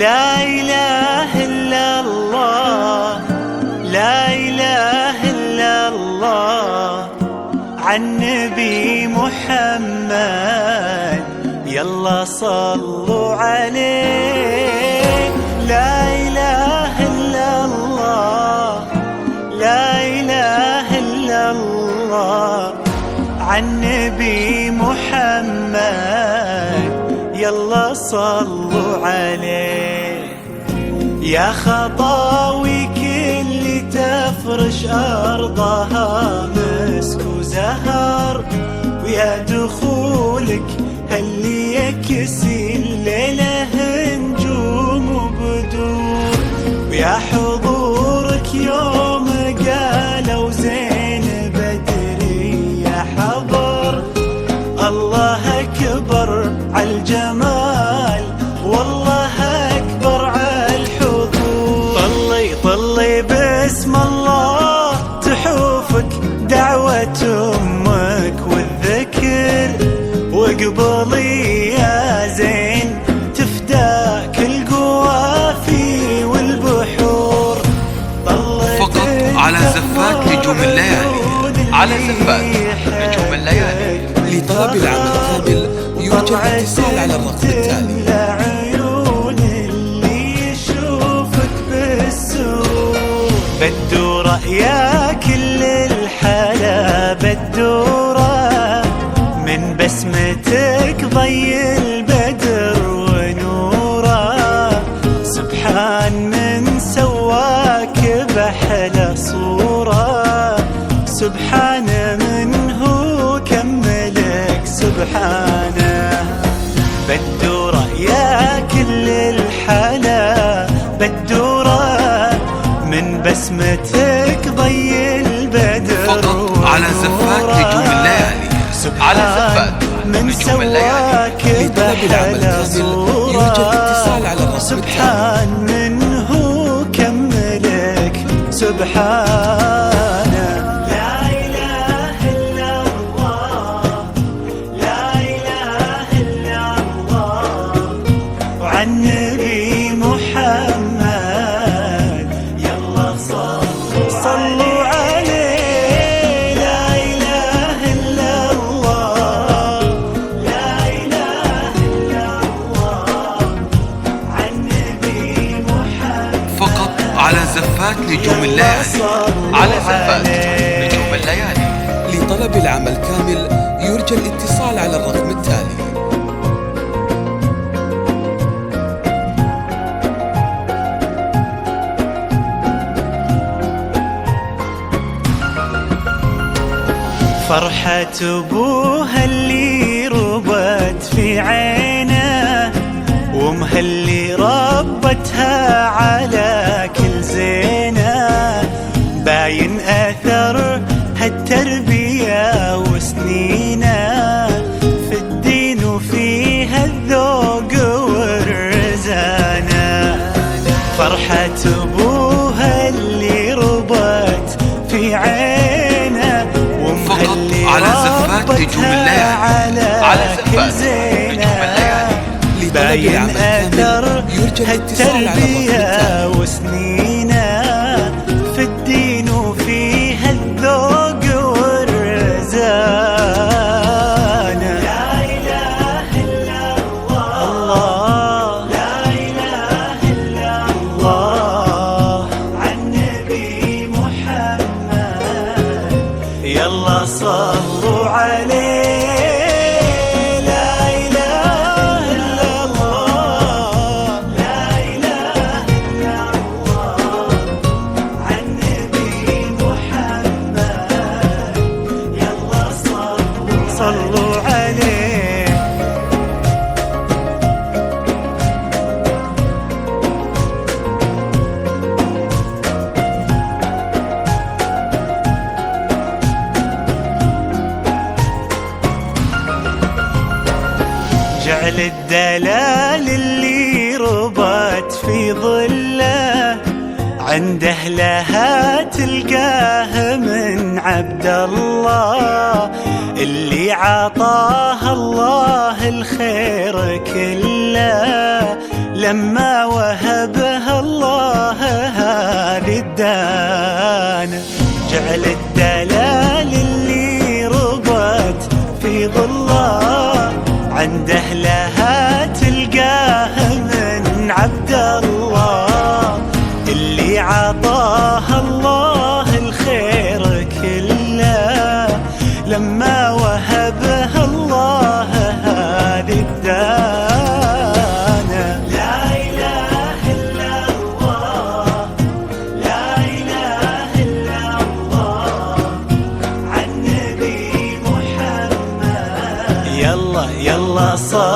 لا إله إلا الله، لا إله إلا الله، عن نبي محمد يلا صلوا عليه. لا إله إلا الله، لا إله إلا الله، عن نبي محمد يلا صلوا عليه. يا خطاوي كل تفرش أرضها مسك وزهر، ويا دخولك اللي يكسي الليلة نجوم وبدور، ويا حضورك يوم قالوا زين بدري يا حضر. الله أكبر عالجمال والله أكبر عالحضور. طلي باسم الله تحوفك دعوة أمك والذكر، واقبلي يا زين تفداك القوافي والبحور. فقط على زفات نجوم الليالي، على زفات نجوم الليالي. لطلب العمل كامل يرجى الاتصال على الرقم التالي. لعيون اللي يشوفك بالسوق بدورة يا كل الحلا بدورة، من بسمتك ضي البدر ونوره. سبحان من سواك بحلى صورة، سبحان من هو كملك سبحانه. بدورة يا كل الحلا بدورة، من بسمتك ضي البدر فقط على زفات نجوم الليالي، على زفات من سواك بحلى صورة. سبحان من هو كملك سبحانه. لا إله إلا الله، لا إله إلا الله، وعن نبي محمد يلا صلوا عليه. لا إله إلا الله، لا إله إلا الله، عن نبي محمد. فقط على زفات نجوم الليالي، على زفات نجوم الليالي. لطلب العمل كامل يرجى الاتصال على الرقم التالي. فرحة أبوها اللي ربت في عينه، وامها اللي ربتها على كل زينه. باين أثر هالتربية وسنينه في الدين وفيها الذوق والرزانة. فرحة أبوها اللي ربت في عينه، وامها اللي على زفات نجوم الليالي، على زفات نجوم الليالي. باين أثر هالتربية وسنينه في الدين وفيها الذوق والرزانة. لا إله إلا الله، لا إله إلا الله، عن نبي محمد يلا صلوا عليه. صلوا عليه. جعل الدلال اللي ربت في ظله، عند أهلها تلقاه من عبد الله، اللي عطاها الله الخير كله. لما وهبها الله هذه الدانة. جعل الدلال اللي ربت في ظله عند أهلها تلقاه من عبد الله، اللي عطاها الله الخير كله لما وهبها الله هذه الدانة. لا إله إلا الله، لا إله إلا الله، عن نبي محمد. يلا يلا صل